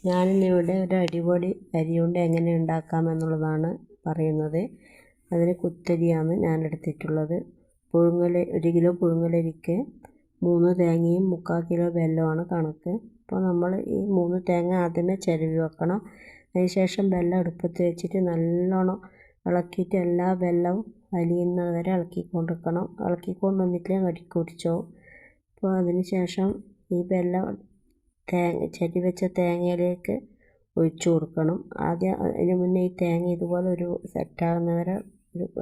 ഞാനിന്നിവിടെ ഒരു അടിപൊളി അരിയുണ്ട എങ്ങനെ ഉണ്ടാക്കാമെന്നുള്ളതാണ് പറയുന്നത്. അതിന് കുത്തരിയാണ് ഞാൻ എടുത്തിട്ടുള്ളത്. 1 കിലോ പുഴുങ്ങലരിക്ക് 3 തേങ്ങയും 3/4 കിലോ വെല്ലമാണ് കണക്ക്. അപ്പോൾ നമ്മൾ ഈ 3 തേങ്ങ ആദ്യമേ ചിരവി വെക്കണം. അതിനുശേഷം വെല്ലം അടുപ്പത്ത് വെച്ചിട്ട് നല്ലോണം ഇളക്കിയിട്ട് എല്ലാ വെല്ലവും അലിയുന്നത് വരെ ഇളക്കിക്കൊണ്ടിരിക്കണം. ഇളക്കിക്കൊണ്ടുവന്നിട്ടില്ലെങ്കിൽ അടിക്കുടിച്ചോ. അപ്പോൾ അതിന് ശേഷം ഈ വെല്ലം ചരി വെച്ച തേങ്ങയിലേക്ക് ഒഴിച്ചു കൊടുക്കണം. ആദ്യം അതിന് മുന്നേ ഈ തേങ്ങ ഇതുപോലെ ഒരു സെറ്റാകുന്നവരെ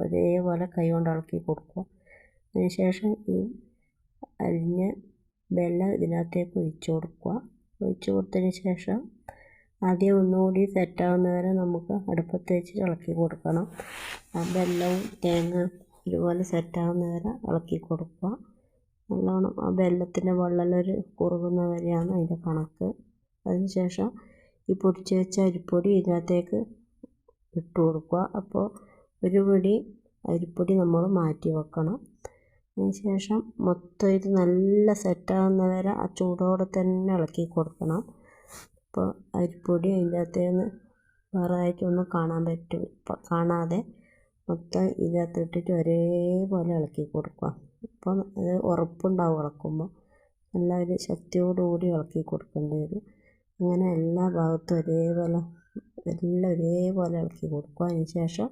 ഒരേപോലെ കൈ കൊണ്ട് ഇളക്കി കൊടുക്കുക. അതിന് ശേഷം ഈ അരിഞ്ഞ വെല്ലം ഇതിനകത്തേക്ക് ഒഴിച്ചു കൊടുക്കുക. ഒഴിച്ചു കൊടുത്തതിന് ശേഷം ആദ്യം ഒന്നുകൂടി സെറ്റാകുന്നവരെ നമുക്ക് അടുപ്പത്ത് വെച്ച് ഇളക്കി കൊടുക്കണം. ആ വെല്ലവും തേങ്ങ ഇതുപോലെ സെറ്റാകുന്നവരെ ഇളക്കി കൊടുക്കുക. നല്ലോണം ആ വെല്ലത്തിൻ്റെ വെള്ളമൊരു കുറുകുന്ന വരെയാണ് അതിൻ്റെ കണക്ക്. അതിന് ശേഷം ഈ പൊടിച്ച് വെച്ച അരിപ്പൊടി ഇതിനകത്തേക്ക് ഇട്ട് കൊടുക്കുക. അപ്പോൾ ഒരു പിടി അരിപ്പൊടി നമ്മൾ മാറ്റി വെക്കണം. അതിന് ശേഷം മൊത്തം ഇത് നല്ല സെറ്റാകുന്ന വരെ ആ ചൂടോടെ തന്നെ ഇളക്കി കൊടുക്കണം. അപ്പോൾ അരിപ്പൊടി അതിൻ്റെ അകത്തേന്ന് വേറെ ആയിട്ടൊന്നും കാണാതെ മൊത്തം ഇതിനകത്ത് ഇട്ടിട്ട് ഒരേപോലെ ഇളക്കി കൊടുക്കുക. അപ്പോൾ അത് ഉറപ്പുണ്ടാവും ഇളക്കുമ്പോൾ. നല്ല ഒരു ശക്തിയോടുകൂടി ഇളക്കി കൊടുക്കേണ്ടി വരും. അങ്ങനെ എല്ലാ ഭാഗത്തും എല്ലാം ഒരേപോലെ ഇളക്കി കൊടുക്കുക. അതിന് ശേഷം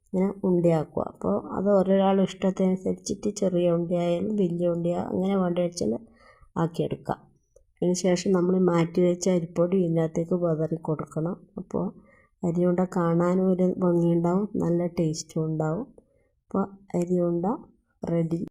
ഇങ്ങനെ ഉണ്ടയാക്കുക. അപ്പോൾ അത് ഓരോരാളുടെ ഇഷ്ടത്തിനനുസരിച്ചിട്ട് ചെറിയ ഉണ്ടയായാലും വലിയ അങ്ങനെ വേണ്ട വെച്ചാൽ ആക്കിയെടുക്കാം. അതിന് ശേഷം നമ്മൾ മാറ്റി വെച്ച അരിപ്പൊടി ഇതിനകത്തേക്ക് വിതറി കൊടുക്കണം. അപ്പോൾ അരിയുണ്ട കാണാനും ഒരു ഭംഗിയുണ്ടാവും, നല്ല ടേസ്റ്റും ഉണ്ടാവും. അപ്പോൾ അരിയുണ്ട റെഡി.